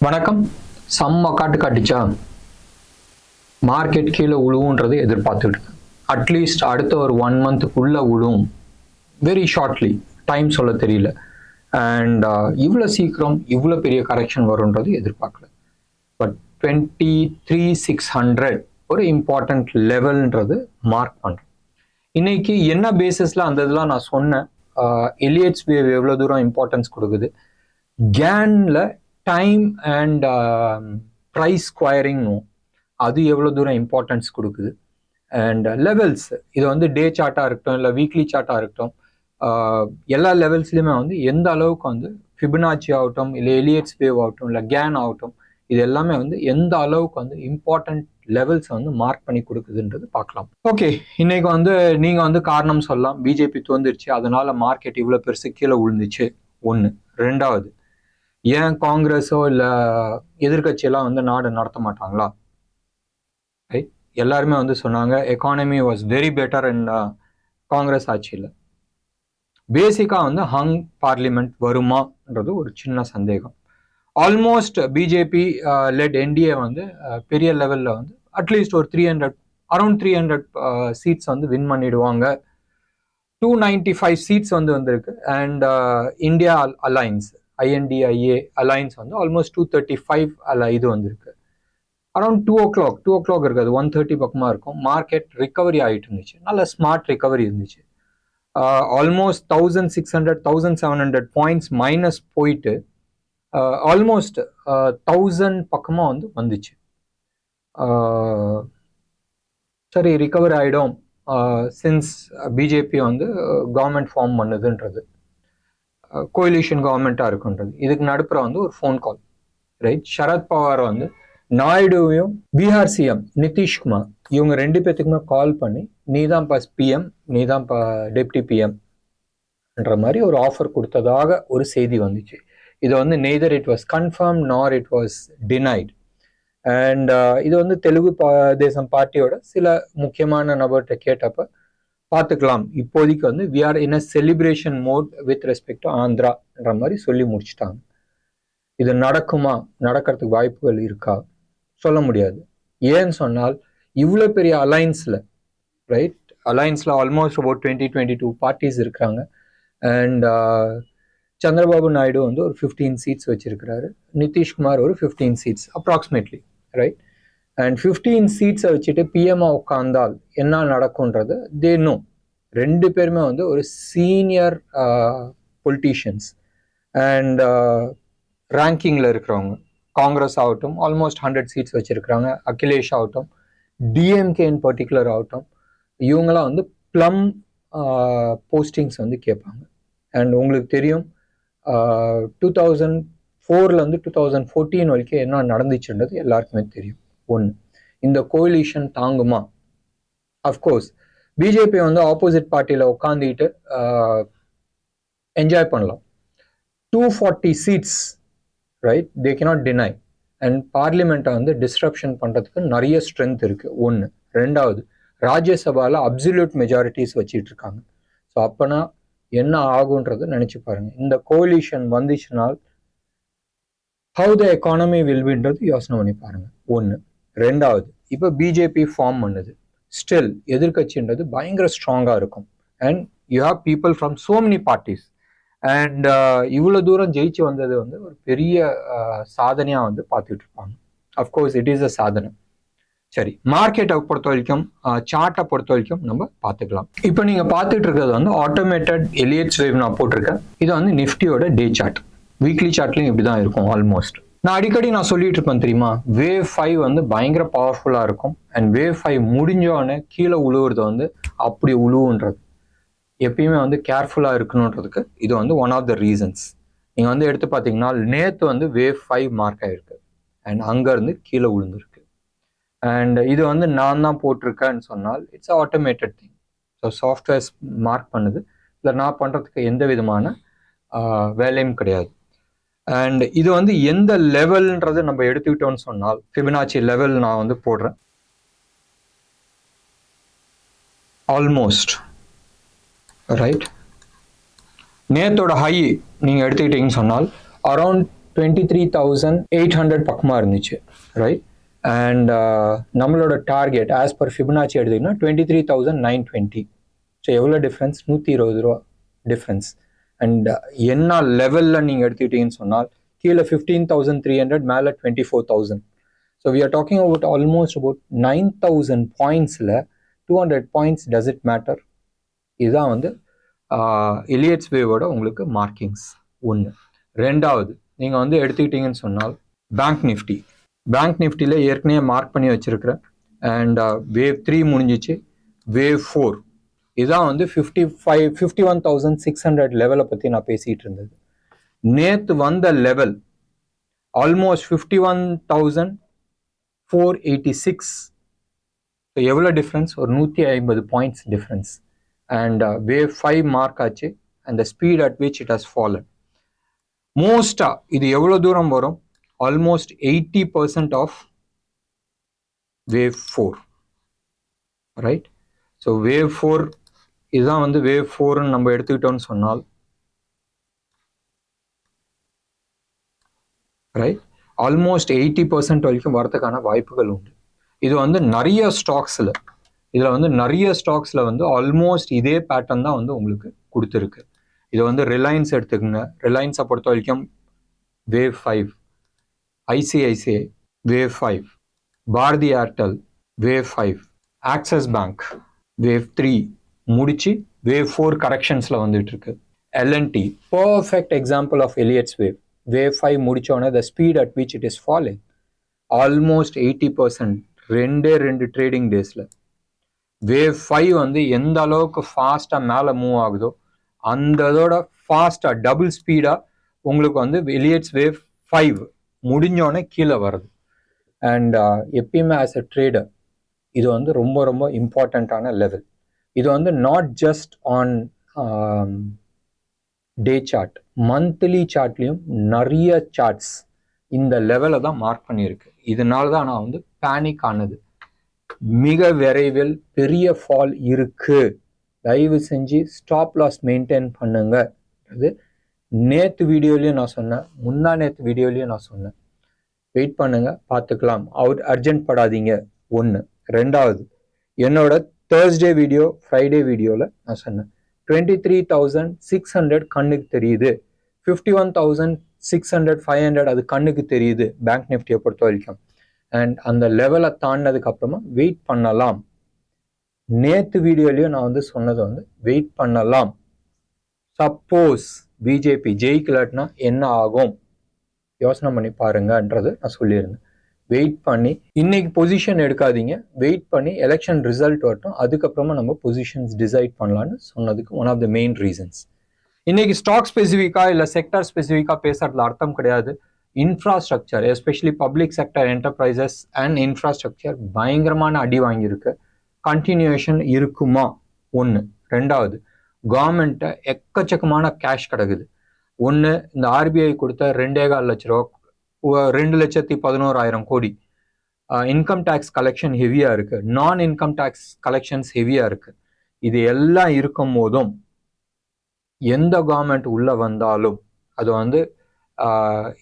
வணக்கம். செம்ம காட்டுச்சா மார்க்கெட் கீழே உழுவுன்றது எதிர்பார்த்துட்டு இருக்கு. அட்லீஸ்ட் அடுத்த ஒரு 1 மந்த்துக்குள்ள உழுவும், வெரி ஷார்ட்லி, டைம் சொல்ல தெரியல. அண்ட் இவ்வளோ சீக்கிரம் இவ்வளோ பெரிய கரெக்ஷன் வரும்ன்றது எதிர்பார்க்கல. பட் 23,600 ஒரு இம்பார்ட்டன்ட் லெவல்ன்றது மார்க் பண்ணுறேன். இன்னைக்கு என்ன பேசிஸில் அந்த இதெல்லாம் நான் சொன்னேன். எலியட்ஸ் வேவ் எவ்வளோ தூரம் இம்பார்ட்டன்ஸ் கொடுக்குது, கேனில் டைம் அண்ட் ப்ரைஸ் ஸ்கொயரிங்னும் அது எவ்வளோ தூரம் இம்பார்ட்டன்ஸ் கொடுக்குது, அண்ட் லெவல்ஸ் இது வந்து டே சார்ட்டாக இருக்கட்டும் இல்லை வீக்லி சார்ட்டாக இருக்கட்டும், எல்லா லெவல்ஸ்லையுமே வந்து எந்த அளவுக்கு வந்து ஃபிபனாச்சி ஆகட்டும் இல்லை எலியட்ஸ் வேவ் ஆகட்டும் இல்லை கேன் ஆகட்டும், இது எல்லாமே வந்து எந்த அளவுக்கு வந்து இம்பார்ட்டன்ட் லெவல்ஸ் வந்து மார்க் பண்ணி கொடுக்குதுன்றது பார்க்கலாம். ஓகே, இன்னைக்கு வந்து நீங்கள் வந்து காரணம் சொல்லலாம், பிஜேபி தோந்துருச்சு அதனால மார்க்கெட் இவ்வளோ பெருசு கீழே விழுந்துச்சு ஒன்று. ரெண்டாவது, ஏன் காங்கிரஸோ இல்லை எதிர்கட்சியெல்லாம் வந்து நாடு நடத்த மாட்டாங்களா? ரைட், எல்லாருமே வந்து சொன்னாங்க economy was very better in Congress ஆட்சியில். பேசிக்காக வந்து ஹங் பார்லிமெண்ட் வருமான்றது ஒரு சின்ன சந்தேகம். ஆல்மோஸ்ட் பிஜேபி லெட் என்டிஏ வந்து பெரிய லெவலில் வந்து அட்லீஸ்ட் ஒரு அரௌண்ட் 300 சீட்ஸ் வந்து வின் பண்ணிடுவாங்க. 295 சீட்ஸ் வந்து வந்திருக்கு. And India alliance INDIA alliance வந்து ஆல்மோஸ்ட் 235 இது வந்திருக்கு. அரௌண்ட் 2 o'clock இருக்காது, 1:30 பக்கமாக இருக்கும். மார்க்கெட் ரிகவரி ஆகிட்டு இருந்துச்சு, நல்ல ஸ்மார்ட் ரிகவரி இருந்துச்சு. ஆல்மோஸ்ட் 1600-1700 பாயிண்ட்ஸ் மைனஸ் போயிட்டு ஆல்மோஸ்ட் 1000 பக்கமாக வந்து வந்துச்சு. சரி, ரிகவர் ஆகிடும் சின்ஸ் பிஜேபி வந்து கவர்மெண்ட் ஃபார்ம் பண்ணுதுன்றது, கோலிஷன் கவர்மெண்ட்டாக இருக்குன்றது. இதுக்கு நடுப்புற வந்து ஒரு ஃபோன் கால், ரைட், சரத்பவார் வந்து நாயுடுவையும் பீகார் சிஎம் நிதிஷ்குமார் இவங்க 2 பேர்த்துக்குமே கால் பண்ணி நீ தான் பிஎம், நீ தான் டெப்டி பிஎம்ன்ற மாதிரி ஒரு ஆஃபர் கொடுத்ததாக ஒரு செய்தி வந்துச்சு. இது வந்து நெய்தர் இட் வாஸ் கன்ஃபார்ம் நார் இட் வாஸ் டினைட். அண்ட் இது வந்து தெலுங்கு தேசம் பார்ட்டியோட சில முக்கியமான நபர்கிட்ட கேட்டப்ப பார்த்துக்கலாம், இப்போதைக்கு வந்து we are in a celebration mode with respect to ஆந்திரான்ற மாதிரி சொல்லி முடிச்சுட்டாங்க. இது நடக்குமா, நடக்கிறதுக்கு வாய்ப்புகள் இருக்கா சொல்ல முடியாது. ஏன்னு சொன்னால் இவ்வளோ பெரிய அலைன்ஸில், ரைட், அலைன்ஸில் ஆல்மோஸ்ட் அபவுட் 22 பார்ட்டிஸ் இருக்கிறாங்க. அண்ட் சந்திரபாபு நாயுடு வந்து ஒரு 15 சீட்ஸ் வச்சிருக்கிறாரு, நிதிஷ்குமார் ஒரு 15 சீட்ஸ் அப்ராக்சிமேட்லி, ரைட். அண்ட் 15 சீட்ஸை வச்சுட்டு பிஎம்ஆ உட்கார்ந்தால் என்ன நடக்கும்ன்றது தே நோ. 2 பேருமே வந்து ஒரு சீனியர் பொலிட்டீஷியன்ஸ் அண்ட் ரேங்கிங்கில் இருக்கிறவங்க. காங்கிரஸ் ஆகட்டும் ஆல்மோஸ்ட் 100 சீட்ஸ் வச்சிருக்கிறாங்க, அகிலேஷ் ஆகட்டும், டிஎம்கே இன் பர்டிகுலர் ஆகட்டும், இவங்களாம் வந்து ப்ளம் போஸ்டிங்ஸ் வந்து கேட்பாங்க. அண்ட் உங்களுக்கு தெரியும் 2004 2014 வரைக்கும் என்ன நடந்துச்சுன்றது எல்லாருக்குமே தெரியும். ஒன்று, இந்த கோலிஷன் தாங்குமா? அஃப்கோர்ஸ் பிஜேபி வந்து ஆப்போசிட் பார்ட்டியில் உட்காந்துக்கிட்டு என்ஜாய் பண்ணலாம். 240 seats, right, they cannot deny. And பார்லிமெண்ட்டை வந்து டிஸ்ரப்ஷன் பண்ணுறதுக்கு நிறைய ஸ்ட்ரென்த் இருக்குது. ஒன்று. ரெண்டாவது, ராஜ்யசபாவில் அப்சல்யூட் மெஜாரிட்டிஸ் வச்சிட்டு இருக்காங்க. ஸோ அப்போனா என்ன ஆகுன்றது நினச்சி பாருங்கள். இந்த கோலிஷன் வந்துச்சுனால் ஹவு த எக்கானமி வில் பின்றது யோசனை பண்ணி பாருங்கள். ஒன்று. ரெண்டாவது, இப்போ பிஜேபி ஃபார்ம் பண்ணுது, ஸ்டில் எதிர்கட்சின்றது பயங்கர ஸ்ட்ராங்காக இருக்கும். And you have people from so many parties. And இவ்வளோ தூரம் ஜெயிச்சு வந்தது வந்து ஒரு பெரிய சாதனையாக வந்து பார்த்துட்டு இருப்பாங்க. அஃப்கோர்ஸ் இட் இஸ் அ சாதனை. சரி, மார்க்கெட்டை பொறுத்த வரைக்கும், சார்ட்டை பொறுத்த வரைக்கும் நம்ம பார்த்துக்கலாம். இப்போ நீங்கள் பார்த்துட்டு இருக்கிறது வந்து ஆட்டோமேட்டட் எலியட்ஸ் வேவ் நான் போட்டிருக்கேன். இது வந்து நிஃப்டியோட டே சார்ட். வீக்லி சார்ட்லையும் இப்படி தான் இருக்கும் ஆல்மோஸ்ட். நான் அடிக்கடி சொல்லிட்டு இருப்பேன் தெரியுமா, வேவ் 5 வந்து பயங்கர பவர்ஃபுல்லாக இருக்கும். அண்ட் வேவ் 5 முடிஞ்சோடனே கீழே உழுவுறது வந்து அப்படி உழுவுன்றது. எப்பயுமே வந்து கேர்ஃபுல்லாக இருக்கணுன்றதுக்கு இது வந்து ஒன் ஆஃப் த ரீசன்ஸ். நீங்கள் வந்து எடுத்து பார்த்தீங்கன்னா நேற்று வந்து வேவ் 5 மார்க் ஆகிருக்கு அண்ட் அங்கேருந்து கீழே விழுந்துருக்கு. அண்ட் இது வந்து நான் தான் போட்டிருக்கேன்னு சொன்னால் it's automated thing. So softwares mark பண்ணுது, இல்லை நான் பண்ணுறதுக்கு எந்த விதமான வேலையும் கிடையாது. அண்ட் இது வந்து எந்த லெவல்ன்றது நம்ம எடுத்துக்கிட்டோம்னு சொன்னால் ஃபிபனாச்சி லெவல் நான் வந்து போடுறேன். ஆல்மோஸ்ட் ரைட், நேத்தோட ஹை நீங்கள் எடுத்துக்கிட்டீங்கன்னு சொன்னால் அரௌண்ட் 23,800 பக்கமாக இருந்துச்சு, ரைட். அண்ட் நம்மளோட டார்கெட் ஆஸ் பர் ஃபிபனாச்சி எடுத்திங்கன்னா 23,920. ஸோ எவ்வளோ டிஃப்ரென்ஸ்? 120 ரூபா டிஃப்ரென்ஸ். அண்ட் என்ன லெவலில் நீங்கள் எடுத்துக்கிட்டீங்கன்னு சொன்னால் கீழே 15,300, மேலே 24,000. So we are talking about almost about 9,000 பாயிண்ட்ஸில் 200 பாயிண்ட்ஸ் டஸ் இட் மேட்டர்? இதுதான் வந்து எலியட்ஸ் வேவோட உங்களுக்கு மார்க்கிங்ஸ் ஒன்று. ரெண்டாவது நீங்கள் வந்து எடுத்துக்கிட்டீங்கன்னு சொன்னால் பேங்க் நிஃப்டியில் ஏற்கனவே மார்க் பண்ணி வச்சுருக்கிறேன். அண்ட் வேவ் 3 முடிஞ்சிச்சு, வேவ் 4 இதுதான் வந்து 51,600 லெவலை பற்றி நான் பேசிகிட்டு இருந்தது. நேற்று வந்த லெவல் ஆல்மோஸ்ட் 51,486. எவ்வளோ டிஃப்ரென்ஸ்? ஒரு 150 points difference. And wave 5 mark ஆச்சு. And the speed at which it has fallen மோஸ்டா இது எவ்வளோ தூரம் வரும்? Almost 80% of wave 4, right. So wave 4 இதுதான் வந்து வேவ் 4ன்னு நம்ம எடுத்துக்கிட்டோம்னு சொன்னால், ரைட், ஆல்மோஸ்ட் 80% வரைக்கும் வரதுக்கான வாய்ப்புகள் உண்டு. இது வந்து நிறைய ஸ்டாக்ஸில் வந்து ஆல்மோஸ்ட் இதே பேட்டர்ன் தான் வந்து உங்களுக்கு கொடுத்துருக்கு. இது வந்து ரிலையன்ஸ் எடுத்துக்கோங்க. ரிலையன்ஸை பொறுத்த வரைக்கும் wave 5, ICICI wave 5, Bharti Airtel wave 5, Axis Bank wave 3 முடிச்சு வேவ் 4 கரெக்ஷன்ஸில் வந்துட்டு இருக்கு. LNT perfect example of Elliott's wave. Wave 5 முடிச்சோடனே the speed at which it is falling almost 80% ரெண்டு ட்ரேடிங் டேஸில். வேவ் 5 வந்து எந்த அளவுக்கு ஃபாஸ்ட்டாக மேலே மூவ் ஆகுதோ அந்த இதோட ஃபாஸ்ட்டாக டபுள் ஸ்பீடாக உங்களுக்கு வந்து எலியட்ஸ் வேவ் 5 முடிஞ்சோடனே கீழே வருது. அண்ட் எப்பயுமே ஆஸ் அ ட்ரேடர் இது வந்து ரொம்ப ரொம்ப இம்பார்ட்டண்ட்டான லெவல். இது வந்து not just on day chart, monthly சார்ட்லேயும் நிறைய சார்ட்ஸ் இந்த லெவலை தான் மார்க் பண்ணியிருக்கு. இதனால தான் நான் வந்து பேனிக் ஆனது. மிக விரைவில் பெரிய ஃபால் இருக்கு, தயவு செஞ்சு ஸ்டாப் லாஸ் மெயின்டைன் பண்ணுங்க. அது நேற்று வீடியோலையும் நான் சொன்னேன், முந்தா நேற்று வீடியோலையும் நான் சொன்னேன். வெயிட் பண்ணுங்க, பார்த்துக்கலாம், அர்ஜென்ட் படாதீங்க. ஒன்று. ரெண்டாவது, என்னோட தேர்ஸ்டே வீடியோ, ஃப்ரைடே வீடியோவில் நான் சொன்னேன் 23,600 கண்ணுக்கு தெரியுது, 51,600 500 அது கண்ணுக்கு தெரியுது பேங்க் நிஃப்டியை பொறுத்த வரைக்கும். அண்ட் அந்த லெவலை தாண்டினதுக்கு அப்புறமா வெயிட் பண்ணலாம். நேற்று வீடியோலையும் நான் வந்து சொன்னது வந்து வெயிட் பண்ணலாம். சப்போஸ் பிஜேபி ஜெயிக்கலட்னா என்ன ஆகும் யோசனை பண்ணி பாருங்கன்றது நான் சொல்லியிருந்தேன். வெயிட் பண்ணி இன்னைக்கு பொசிஷன் எடுக்காதீங்க, வெயிட் பண்ணி எலெக்ஷன் ரிசல்ட் வரட்டும், அதுக்கப்புறமா நம்ம பொசிஷன்ஸ் டிசைட் பண்ணலான்னு சொன்னதுக்கு one of the main reasons. இன்னைக்கு ஸ்டாக் ஸ்பெசிஃபிக்காக இல்லை செக்டர் ஸ்பெசிஃபிக்காக பேசுறதுல அர்த்தம் கிடையாது. Infrastructure, especially public sector enterprises and infrastructure பயங்கரமான அடி வாங்கியிருக்கு. கண்டினியூஷன் இருக்குமா? ஒன்று. ரெண்டாவது, கவர்மெண்ட்டை எக்கச்சக்கமான கேஷ் கிடக்குது. ஒன்று, இந்த ஆர்பிஐ கொடுத்த 2.25 லட்ச ரூபா, 2,11,000 கோடி இன்கம் டேக்ஸ் கலெக்ஷன் ஹெவியாக இருக்குது, நான் இன்கம் டேக்ஸ் கலெக்ஷன்ஸ் ஹெவியாக இருக்குது. இது எல்லாம் இருக்கும் போதும் எந்த கவர்மெண்ட் உள்ளே வந்தாலும் அது வந்து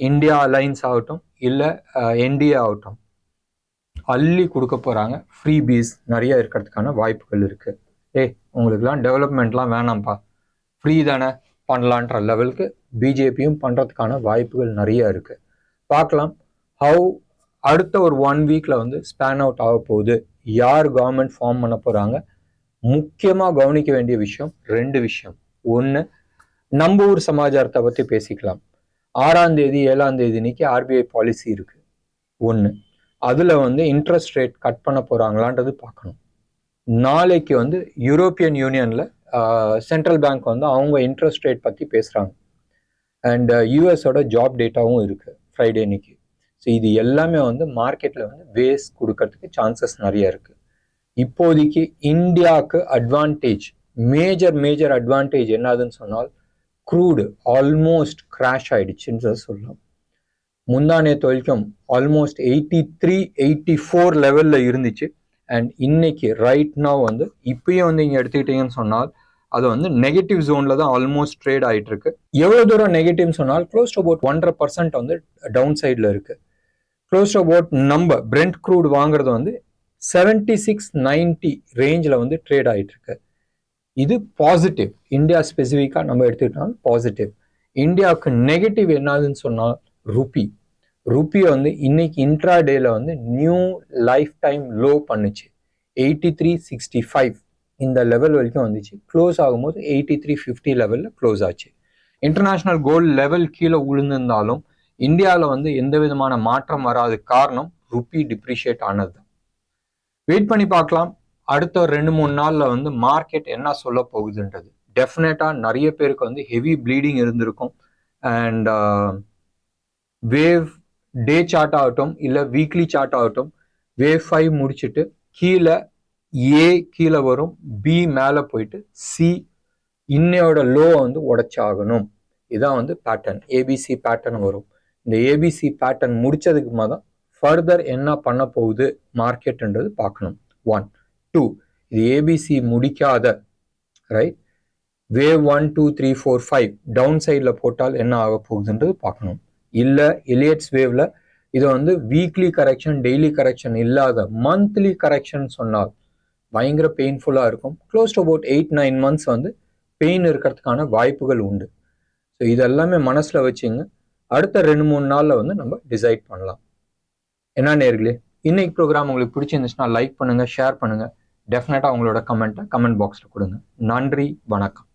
இந்தியா அலைன்ஸ் ஆகட்டும் இல்லை என்டிஏ ஆகட்டும் அள்ளி கொடுக்க போகிறாங்க. ஃப்ரீ பீஸ் நிறைய இருக்கிறதுக்கான வாய்ப்புகள் இருக்குது. உங்களுக்குலாம் டெவலப்மெண்ட்லாம் வேணாம்ப்பா, ஃப்ரீ தானே பண்ணலான்ற லெவலுக்கு பிஜேபியும் பண்ணுறதுக்கான வாய்ப்புகள் நிறைய இருக்குது. பார்க்கலாம் ஹவு அடுத்த ஒரு 1 வீக்கில் வந்து ஸ்பேன் அவுட் ஆக போகுது, யார் கவர்மெண்ட் ஃபார்ம் பண்ண போகிறாங்க. முக்கியமாக கவனிக்க வேண்டிய விஷயம் 2 விஷயம். ஒன்று, நம்ம ஊர் சமாச்சாரத்தை பற்றி பேசிக்கலாம். 6ஆம் தேதி 7ஆம் தேதி இன்னைக்கு ஆர்பிஐ பாலிசி இருக்குது. ஒன்று, அதில் வந்து இன்ட்ரெஸ்ட் ரேட் கட் பண்ண போகிறாங்களான்றது பார்க்கணும். நாளைக்கு வந்து யூரோப்பியன் யூனியனில் சென்ட்ரல் பேங்க் வந்து அவங்க இன்ட்ரெஸ்ட் ரேட் பற்றி பேசுகிறாங்க. அண்ட் யூஎஸோட ஜாப் டேட்டாவும் இருக்குது ஃப்ரைடே இன்னைக்கு. ஸோ இது எல்லாமே வந்து மார்க்கெட்டில் வந்து வேஸ் கொடுக்கறதுக்கு சான்சஸ் நிறைய இருக்குது. இப்போதைக்கு இந்தியாவுக்கு அட்வான்டேஜ், மேஜர் அட்வான்டேஜ் என்னதுன்னு சொன்னால், க்ரூடு ஆல்மோஸ்ட் கிராஷ் ஆயிடுச்சுன்னு சொல்லலாம். முந்தா நேற்று வரைக்கும் ஆல்மோஸ்ட் 83-84 லெவலில் இருந்துச்சு. அண்ட் இன்னைக்கு ரைட் நவ் வந்து இப்பயும் வந்து இங்கே எடுத்துக்கிட்டீங்கன்னு சொன்னால் அது வந்து நெகட்டிவ் ஜோன்ல தான் ஆல்மோஸ்ட் ட்ரேட் ஆயிட்டு இருக்கு. எவ்வளவு தூரம் நெகட்டிவ் சொன்னால் க்ளோஸ் டு அபவுட் 1.5% வந்து டவுன் சைட்ல இருக்கு. க்ளோஸ் டு அபவுட் நம்ம பிரெண்ட் க்ரூட் வாங்குறது வந்து 7690 ரேஞ்சில் வந்து ட்ரேட் ஆயிட்டு இருக்கு. இது பாசிட்டிவ். இந்தியா ஸ்பெசிஃபிக்கா நம்ம எடுத்துக்கிட்டாலும் பாசிட்டிவ். இந்தியாவுக்கு நெகட்டிவ் என்னதுன்னு சொன்னால் ருப்பி வந்து இன்னைக்கு இன்ட்ரா டேல வந்து நியூ லைஃப் டைம் லோ பண்ணுச்சு. 83.65 இந்த லெவல் வரைக்கும் வந்துச்சு. க்ளோஸ் ஆகும்போது 83.50 லெவலில் க்ளோஸ் ஆச்சு. இன்டர்நேஷ்னல் கோல்டு லெவல் கீழே விழுந்திருந்தாலும் இந்தியாவில் வந்து எந்த விதமான மாற்றம் வராது. காரணம் ருப்பி டிப்ரிஷியேட் ஆனது தான். வெயிட் பண்ணி பார்க்கலாம் அடுத்த 2-3 நாளில் வந்து மார்க்கெட் என்ன சொல்ல போகுதுன்றது. டெஃபினட்டாக நிறைய பேருக்கு வந்து ஹெவி ப்ளீடிங் இருந்திருக்கும். அண்ட் வேவ் டே சார்ட் ஆகட்டும் இல்லை வீக்லி சார்ட் ஆகட்டும், வேவ் 5 முடிச்சுட்டு கீழே ஏ கீழே வரும், பி மேலே போயிட்டு சி இன்னையோட லோ வந்து உடைச்சாகணும். இதான் வந்து பேட்டர்ன், ஏபிசி பேட்டர்ன் வரும். இந்த ஏபிசி பேட்டர்ன் முடிச்சதுக்கு தான் ஃபர்தர் என்ன பண்ண போகுது மார்க்கெட்ன்றது பார்க்கணும். 1 2 இது ஏபிசி முடிக்காத ரைட் வேவ் 1 2 3 4 5 டவுன் சைடில் போட்டால் என்ன ஆக போகுதுன்றது பார்க்கணும். இல்லை எலியட்ஸ் வேவ்ல இது வந்து வீக்லி கரெக்ஷன் டெய்லி கரெக்ஷன் இல்லாத மந்த்லி கரெக்ஷன் சொன்னால் பயங்கர பெயின்ஃபுல்லாக இருக்கும். க்ளோஸ் டு அபவுட் 8-9 மந்த்ஸ் வந்து பெயின் இருக்கிறதுக்கான வாய்ப்புகள் உண்டு. ஸோ இதெல்லாமே மனசில் வச்சுங்க. அடுத்த 2-3 நாளில் வந்து நம்ம டிசைட் பண்ணலாம். என்ன நேர்களே, இன்னைக்கு ப்ரோக்ராம் உங்களுக்கு பிடிச்சிருந்துச்சுன்னா லைக் பண்ணுங்கள், ஷேர் பண்ணுங்கள். டெஃபினட்டாக உங்களோட கமெண்ட் பாக்ஸில் கொடுங்க. நன்றி, வணக்கம்.